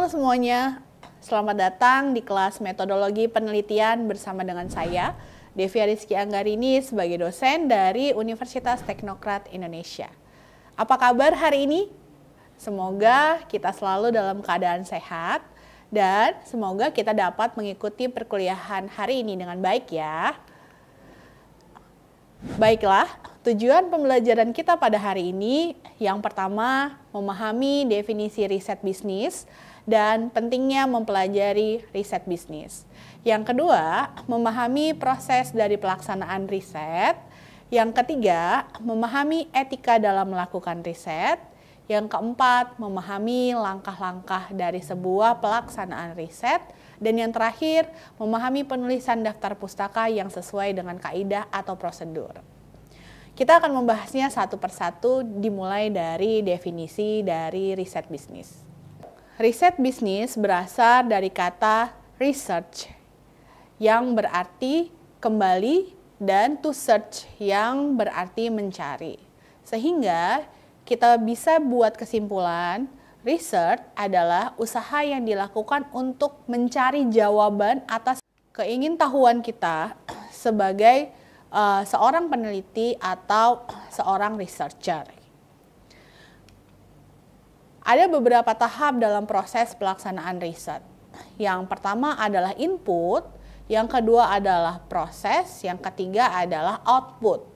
Halo semuanya, selamat datang di kelas metodologi penelitian bersama dengan saya, Devia Rizky Anggarini sebagai dosen dari Universitas Teknokrat Indonesia. Apa kabar hari ini? Semoga kita selalu dalam keadaan sehat dan semoga kita dapat mengikuti perkuliahan hari ini dengan baik ya. Baiklah, tujuan pembelajaran kita pada hari ini yang pertama memahami definisi riset bisnis dan pentingnya mempelajari riset bisnis. Yang kedua, memahami proses dari pelaksanaan riset. Yang ketiga, memahami etika dalam melakukan riset. Yang keempat, memahami langkah-langkah dari sebuah pelaksanaan riset. Dan yang terakhir, memahami penulisan daftar pustaka yang sesuai dengan kaidah atau prosedur. Kita akan membahasnya satu persatu dimulai dari definisi dari riset bisnis. Riset bisnis berasal dari kata research yang berarti kembali dan to search yang berarti mencari. Sehingga kita bisa buat kesimpulan research adalah usaha yang dilakukan untuk mencari jawaban atas keingintahuan kita sebagai seorang peneliti atau seorang researcher. Ada beberapa tahap dalam proses pelaksanaan riset. Yang pertama adalah input, yang kedua adalah proses, yang ketiga adalah output.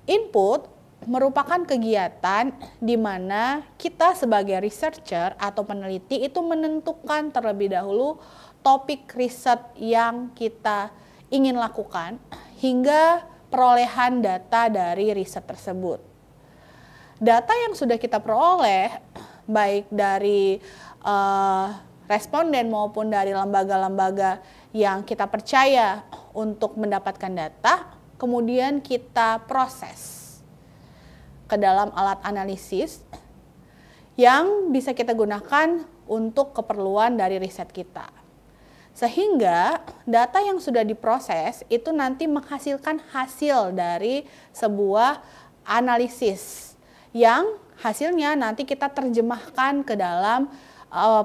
Input merupakan kegiatan di mana kita sebagai researcher atau peneliti itu menentukan terlebih dahulu topik riset yang kita ingin lakukan hingga perolehan data dari riset tersebut. Data yang sudah kita peroleh baik dari responden maupun dari lembaga-lembaga yang kita percaya untuk mendapatkan data, kemudian kita proses ke dalam alat analisis yang bisa kita gunakan untuk keperluan dari riset kita. Sehingga data yang sudah diproses itu nanti menghasilkan hasil dari sebuah analisis yang hasilnya nanti kita terjemahkan ke dalam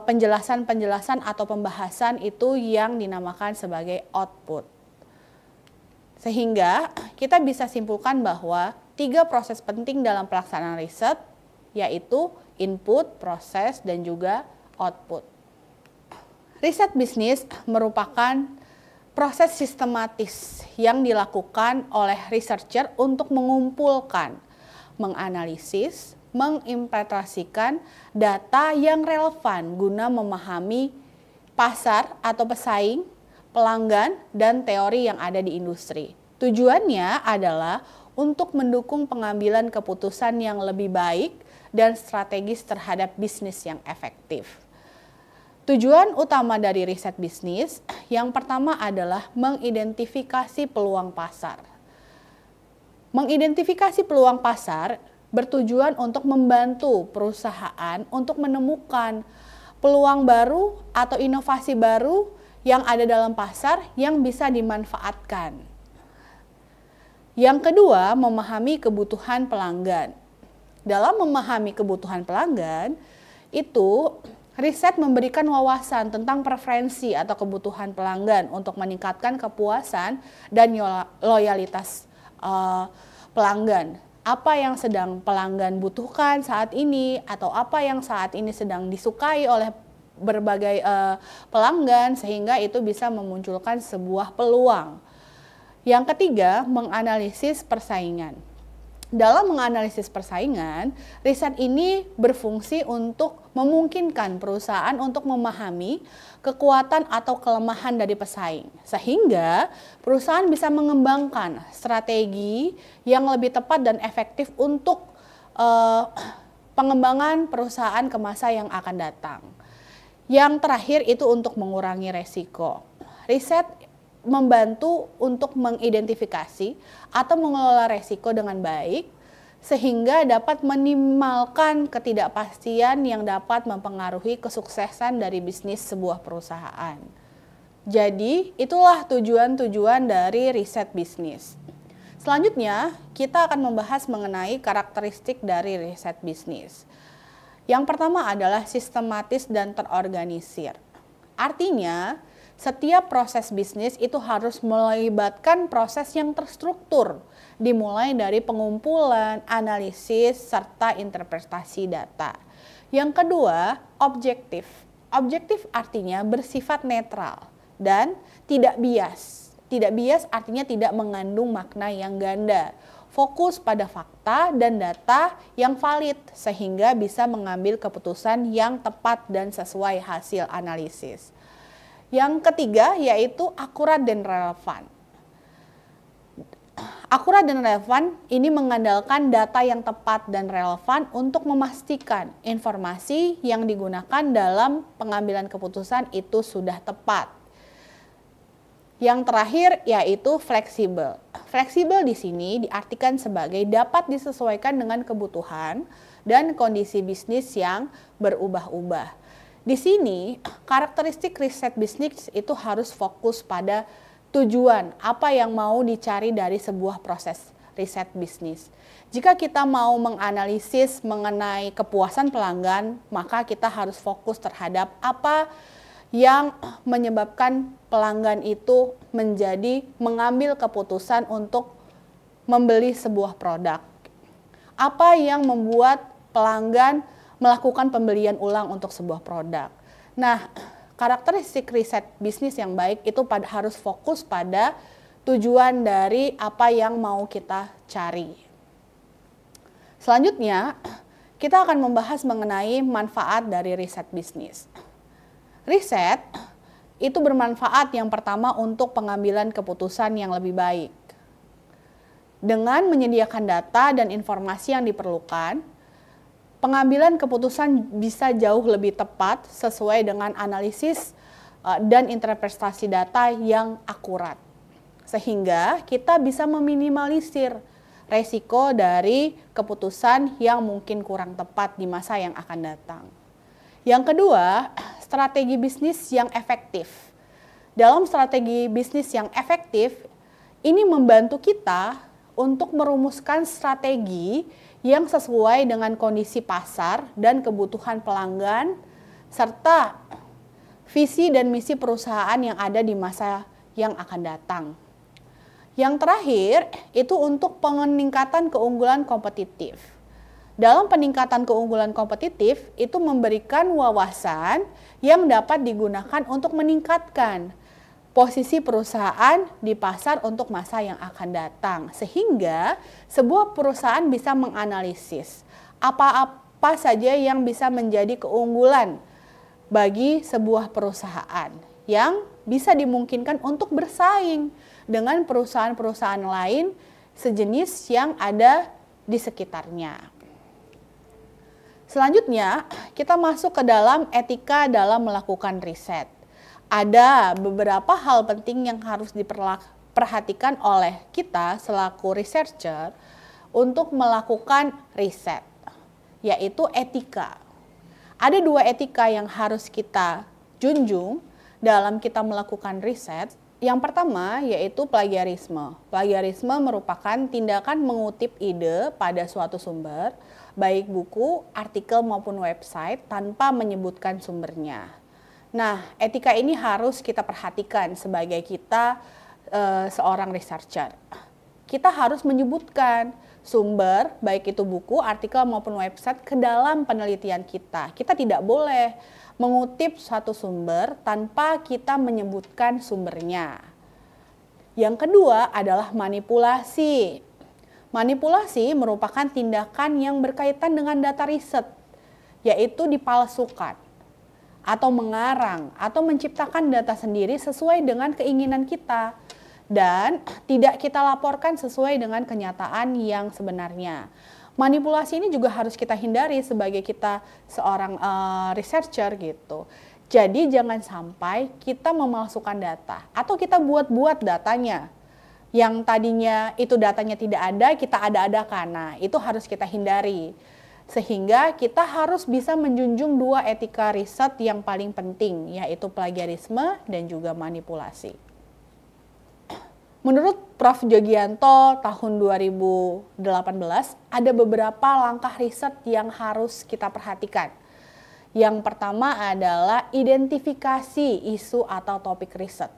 penjelasan-penjelasan atau pembahasan itu yang dinamakan sebagai output. Sehingga kita bisa simpulkan bahwa 3 proses penting dalam pelaksanaan riset yaitu input, proses, dan juga output. Riset bisnis merupakan proses sistematis yang dilakukan oleh researcher untuk mengumpulkan, menganalisis, menginterpretasikan data yang relevan guna memahami pasar atau pesaing, pelanggan, dan teori yang ada di industri. Tujuannya adalah untuk mendukung pengambilan keputusan yang lebih baik dan strategis terhadap bisnis yang efektif. Tujuan utama dari riset bisnis yang pertama adalah mengidentifikasi peluang pasar. Mengidentifikasi peluang pasar bertujuan untuk membantu perusahaan untuk menemukan peluang baru atau inovasi baru yang ada dalam pasar yang bisa dimanfaatkan. Yang kedua, memahami kebutuhan pelanggan. Dalam memahami kebutuhan pelanggan, itu riset memberikan wawasan tentang preferensi atau kebutuhan pelanggan untuk meningkatkan kepuasan dan loyalitas pelanggan. Apa yang sedang pelanggan butuhkan saat ini atau apa yang saat ini sedang disukai oleh berbagai pelanggan sehingga itu bisa memunculkan sebuah peluang. Yang ketiga, menganalisis persaingan. Dalam menganalisis persaingan, riset ini berfungsi untuk memungkinkan perusahaan untuk memahami kekuatan atau kelemahan dari pesaing. Sehingga perusahaan bisa mengembangkan strategi yang lebih tepat dan efektif untuk pengembangan perusahaan ke masa yang akan datang. Yang terakhir itu untuk mengurangi resiko. Riset membantu untuk mengidentifikasi atau mengelola resiko dengan baik sehingga dapat meminimalkan ketidakpastian yang dapat mempengaruhi kesuksesan dari bisnis sebuah perusahaan. Jadi, itulah tujuan-tujuan dari riset bisnis. Selanjutnya, kita akan membahas mengenai karakteristik dari riset bisnis. Yang pertama adalah sistematis dan terorganisir. Artinya, setiap proses bisnis itu harus melibatkan proses yang terstruktur, dimulai dari pengumpulan, analisis, serta interpretasi data. Yang kedua, objektif. Objektif artinya bersifat netral dan tidak bias. Tidak bias artinya tidak mengandung makna yang ganda. Fokus pada fakta dan data yang valid sehingga bisa mengambil keputusan yang tepat dan sesuai hasil analisis. Yang ketiga yaitu akurat dan relevan. Akurat dan relevan ini mengandalkan data yang tepat dan relevan untuk memastikan informasi yang digunakan dalam pengambilan keputusan itu sudah tepat. Yang terakhir yaitu fleksibel. Fleksibel di sini diartikan sebagai dapat disesuaikan dengan kebutuhan dan kondisi bisnis yang berubah-ubah. Di sini karakteristik riset bisnis itu harus fokus pada tujuan apa yang mau dicari dari sebuah proses riset bisnis. Jika kita mau menganalisis mengenai kepuasan pelanggan, maka kita harus fokus terhadap apa yang menyebabkan pelanggan itu menjadi mengambil keputusan untuk membeli sebuah produk. Apa yang membuat pelanggan melakukan pembelian ulang untuk sebuah produk. Nah, karakteristik riset bisnis yang baik itu harus fokus pada tujuan dari apa yang mau kita cari. Selanjutnya, kita akan membahas mengenai manfaat dari riset bisnis. Riset itu bermanfaat yang pertama untuk pengambilan keputusan yang lebih baik. Dengan menyediakan data dan informasi yang diperlukan, pengambilan keputusan bisa jauh lebih tepat sesuai dengan analisis dan interpretasi data yang akurat. Sehingga kita bisa meminimalisir resiko dari keputusan yang mungkin kurang tepat di masa yang akan datang. Yang kedua, strategi bisnis yang efektif. Dalam strategi bisnis yang efektif, ini membantu kita untuk merumuskan strategi yang sesuai dengan kondisi pasar dan kebutuhan pelanggan, serta visi dan misi perusahaan yang ada di masa yang akan datang. Yang terakhir, itu untuk peningkatan keunggulan kompetitif. Dalam peningkatan keunggulan kompetitif, itu memberikan wawasan yang dapat digunakan untuk meningkatkan posisi perusahaan di pasar untuk masa yang akan datang. Sehingga sebuah perusahaan bisa menganalisis apa-apa saja yang bisa menjadi keunggulan bagi sebuah perusahaan yang bisa dimungkinkan untuk bersaing dengan perusahaan-perusahaan lain sejenis yang ada di sekitarnya. Selanjutnya, kita masuk ke dalam etika dalam melakukan riset. Ada beberapa hal penting yang harus diperhatikan oleh kita selaku researcher untuk melakukan riset, yaitu etika. Ada dua etika yang harus kita junjung dalam kita melakukan riset. Yang pertama yaitu plagiarisme. Plagiarisme merupakan tindakan mengutip ide pada suatu sumber, baik buku, artikel maupun website tanpa menyebutkan sumbernya. Nah, etika ini harus kita perhatikan sebagai kita seorang researcher. Kita harus menyebutkan sumber, baik itu buku, artikel maupun website ke dalam penelitian kita. Kita tidak boleh mengutip suatu sumber tanpa kita menyebutkan sumbernya. Yang kedua adalah manipulasi. Manipulasi merupakan tindakan yang berkaitan dengan data riset, yaitu dipalsukan atau mengarang atau menciptakan data sendiri sesuai dengan keinginan kita dan tidak kita laporkan sesuai dengan kenyataan yang sebenarnya. Manipulasi ini juga harus kita hindari sebagai kita seorang researcher gitu. Jadi jangan sampai kita memalsukan data atau kita buat-buat datanya. Yang tadinya itu datanya tidak ada, kita ada-adakan. Nah, itu harus kita hindari. Sehingga kita harus bisa menjunjung dua etika riset yang paling penting, yaitu plagiarisme dan juga manipulasi. Menurut Prof. Jogianto tahun 2018, ada beberapa langkah riset yang harus kita perhatikan. Yang pertama adalah identifikasi isu atau topik riset.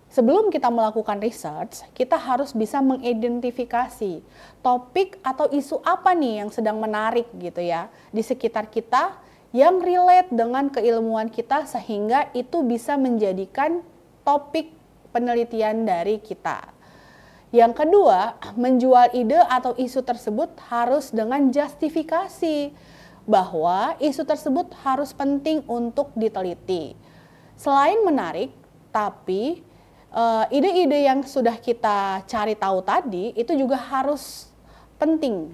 Sebelum kita melakukan research, kita harus bisa mengidentifikasi topik atau isu apa nih yang sedang menarik gitu ya di sekitar kita yang relate dengan keilmuan kita sehingga itu bisa menjadikan topik penelitian dari kita. Yang kedua, menjual ide atau isu tersebut harus dengan justifikasi bahwa isu tersebut harus penting untuk diteliti. Selain menarik, tapi ide-ide yang sudah kita cari tahu tadi itu juga harus penting,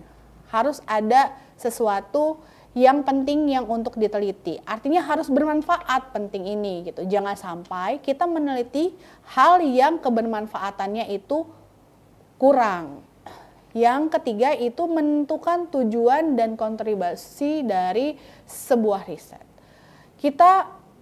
harus ada sesuatu yang penting yang untuk diteliti. Artinya harus bermanfaat penting ini gitu. Jangan sampai kita meneliti hal yang kebermanfaatannya itu kurang. Yang ketiga itu menentukan tujuan dan kontribusi dari sebuah riset.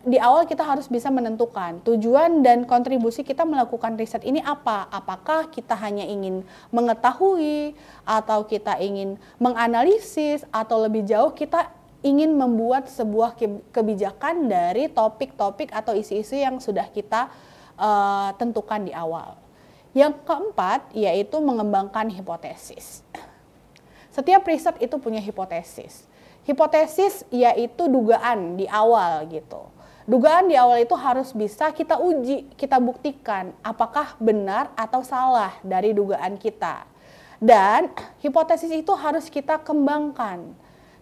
Di awal kita harus bisa menentukan tujuan dan kontribusi kita melakukan riset ini apa. Apakah kita hanya ingin mengetahui, atau kita ingin menganalisis, atau lebih jauh kita ingin membuat sebuah kebijakan dari topik-topik atau isu-isu yang sudah kita tentukan di awal. Yang keempat yaitu mengembangkan hipotesis. Setiap riset itu punya hipotesis. Hipotesis yaitu dugaan di awal gitu. Dugaan di awal itu harus bisa kita uji, kita buktikan apakah benar atau salah dari dugaan kita. Dan hipotesis itu harus kita kembangkan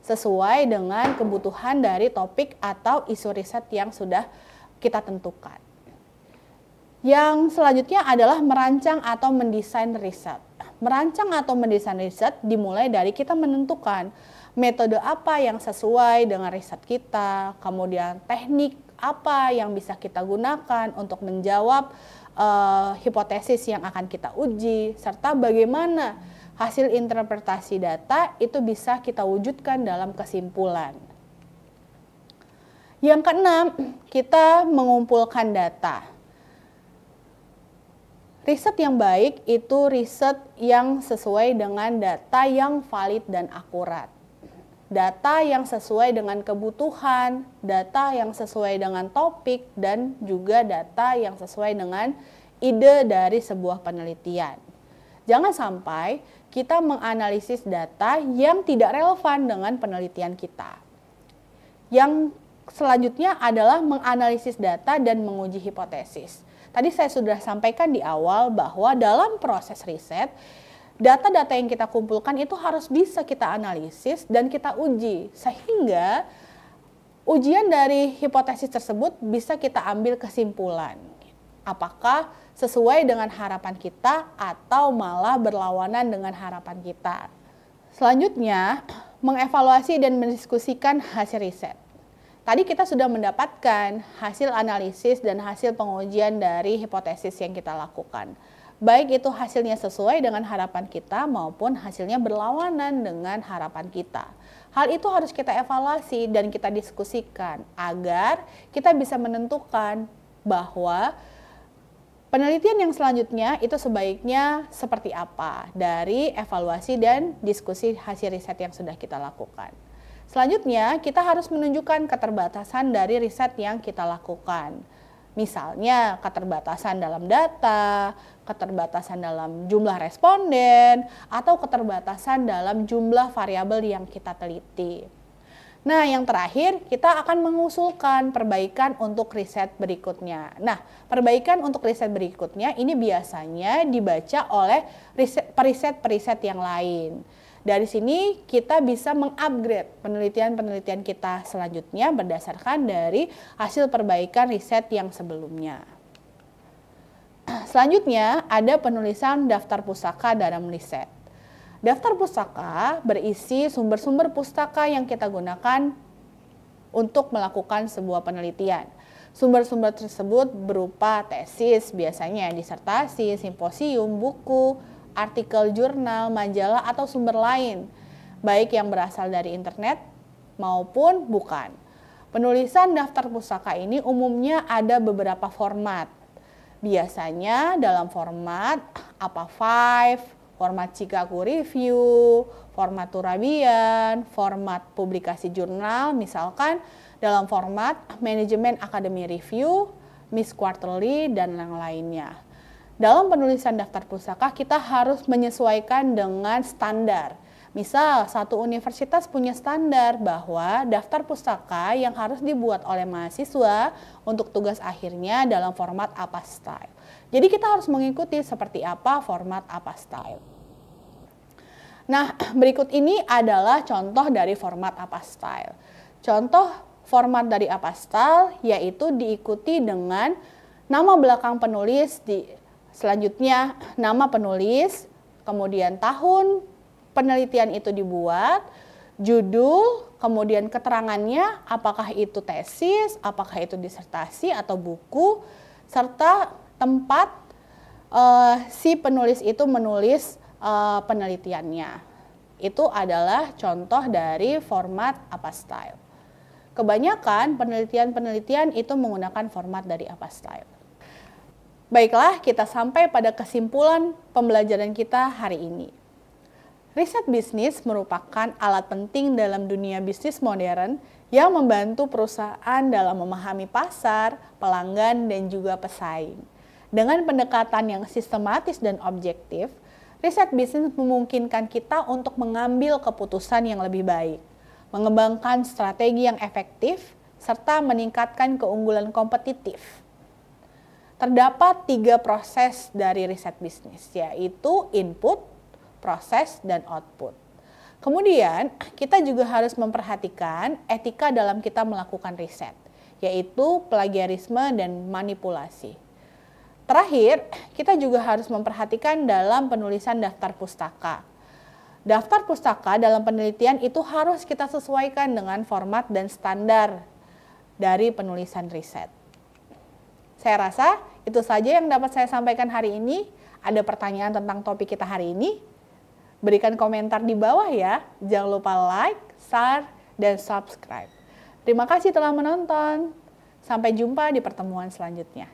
sesuai dengan kebutuhan dari topik atau isu riset yang sudah kita tentukan. Yang selanjutnya adalah merancang atau mendesain riset. Merancang atau mendesain riset dimulai dari kita menentukan metode apa yang sesuai dengan riset kita, kemudian teknik apa yang bisa kita gunakan untuk menjawab hipotesis yang akan kita uji, serta bagaimana hasil interpretasi data itu bisa kita wujudkan dalam kesimpulan. Yang keenam, kita mengumpulkan data. Riset yang baik itu riset yang sesuai dengan data yang valid dan akurat. Data yang sesuai dengan kebutuhan, data yang sesuai dengan topik, dan juga data yang sesuai dengan ide dari sebuah penelitian. Jangan sampai kita menganalisis data yang tidak relevan dengan penelitian kita. Yang selanjutnya adalah menganalisis data dan menguji hipotesis. Tadi saya sudah sampaikan di awal bahwa dalam proses riset, data-data yang kita kumpulkan itu harus bisa kita analisis dan kita uji. Sehingga ujian dari hipotesis tersebut bisa kita ambil kesimpulan. Apakah sesuai dengan harapan kita atau malah berlawanan dengan harapan kita. Selanjutnya, mengevaluasi dan mendiskusikan hasil riset. Tadi kita sudah mendapatkan hasil analisis dan hasil pengujian dari hipotesis yang kita lakukan. Baik itu hasilnya sesuai dengan harapan kita maupun hasilnya berlawanan dengan harapan kita. Hal itu harus kita evaluasi dan kita diskusikan agar kita bisa menentukan bahwa penelitian yang selanjutnya itu sebaiknya seperti apa dari evaluasi dan diskusi hasil riset yang sudah kita lakukan. Selanjutnya, kita harus menunjukkan keterbatasan dari riset yang kita lakukan. Misalnya, keterbatasan dalam data, keterbatasan dalam jumlah responden, atau keterbatasan dalam jumlah variabel yang kita teliti. Nah, yang terakhir, kita akan mengusulkan perbaikan untuk riset berikutnya. Nah, perbaikan untuk riset berikutnya ini biasanya dibaca oleh periset-periset yang lain. Dari sini kita bisa mengupgrade penelitian-penelitian kita selanjutnya berdasarkan dari hasil perbaikan riset yang sebelumnya. Selanjutnya ada penulisan daftar pustaka dalam riset. Daftar pustaka berisi sumber-sumber pustaka yang kita gunakan untuk melakukan sebuah penelitian. Sumber-sumber tersebut berupa tesis, biasanya disertasi, simposium, buku, artikel jurnal, majalah, atau sumber lain, baik yang berasal dari internet maupun bukan. Penulisan daftar pustaka ini umumnya ada beberapa format. Biasanya dalam format APA5, format Chicago Review, format Turabian, format publikasi jurnal, misalkan dalam format Manajemen Academy Review, Miss Quarterly, dan yang lainnya. Dalam penulisan daftar pustaka, kita harus menyesuaikan dengan standar. Misal, satu universitas punya standar bahwa daftar pustaka yang harus dibuat oleh mahasiswa untuk tugas akhirnya dalam format APA Style. Jadi kita harus mengikuti seperti apa format APA Style. Nah, berikut ini adalah contoh dari format APA Style. Contoh format dari APA Style yaitu diikuti dengan nama belakang penulis, selanjutnya nama penulis, kemudian tahun penelitian itu dibuat, judul, kemudian keterangannya, apakah itu tesis, apakah itu disertasi atau buku, serta tempat si penulis itu menulis penelitiannya. Itu adalah contoh dari format APA Style. Kebanyakan penelitian-penelitian itu menggunakan format dari APA Style. Baiklah, kita sampai pada kesimpulan pembelajaran kita hari ini. Riset bisnis merupakan alat penting dalam dunia bisnis modern yang membantu perusahaan dalam memahami pasar, pelanggan, dan juga pesaing. Dengan pendekatan yang sistematis dan objektif, riset bisnis memungkinkan kita untuk mengambil keputusan yang lebih baik, mengembangkan strategi yang efektif, serta meningkatkan keunggulan kompetitif. Terdapat 3 proses dari riset bisnis, yaitu input, proses, dan output. Kemudian, kita juga harus memperhatikan etika dalam kita melakukan riset, yaitu plagiarisme dan manipulasi. Terakhir, kita juga harus memperhatikan dalam penulisan daftar pustaka. Daftar pustaka dalam penelitian itu harus kita sesuaikan dengan format dan standar dari penulisan riset. Saya rasa itu saja yang dapat saya sampaikan hari ini. Ada pertanyaan tentang topik kita hari ini? Berikan komentar di bawah ya. Jangan lupa like, share, dan subscribe. Terima kasih telah menonton. Sampai jumpa di pertemuan selanjutnya.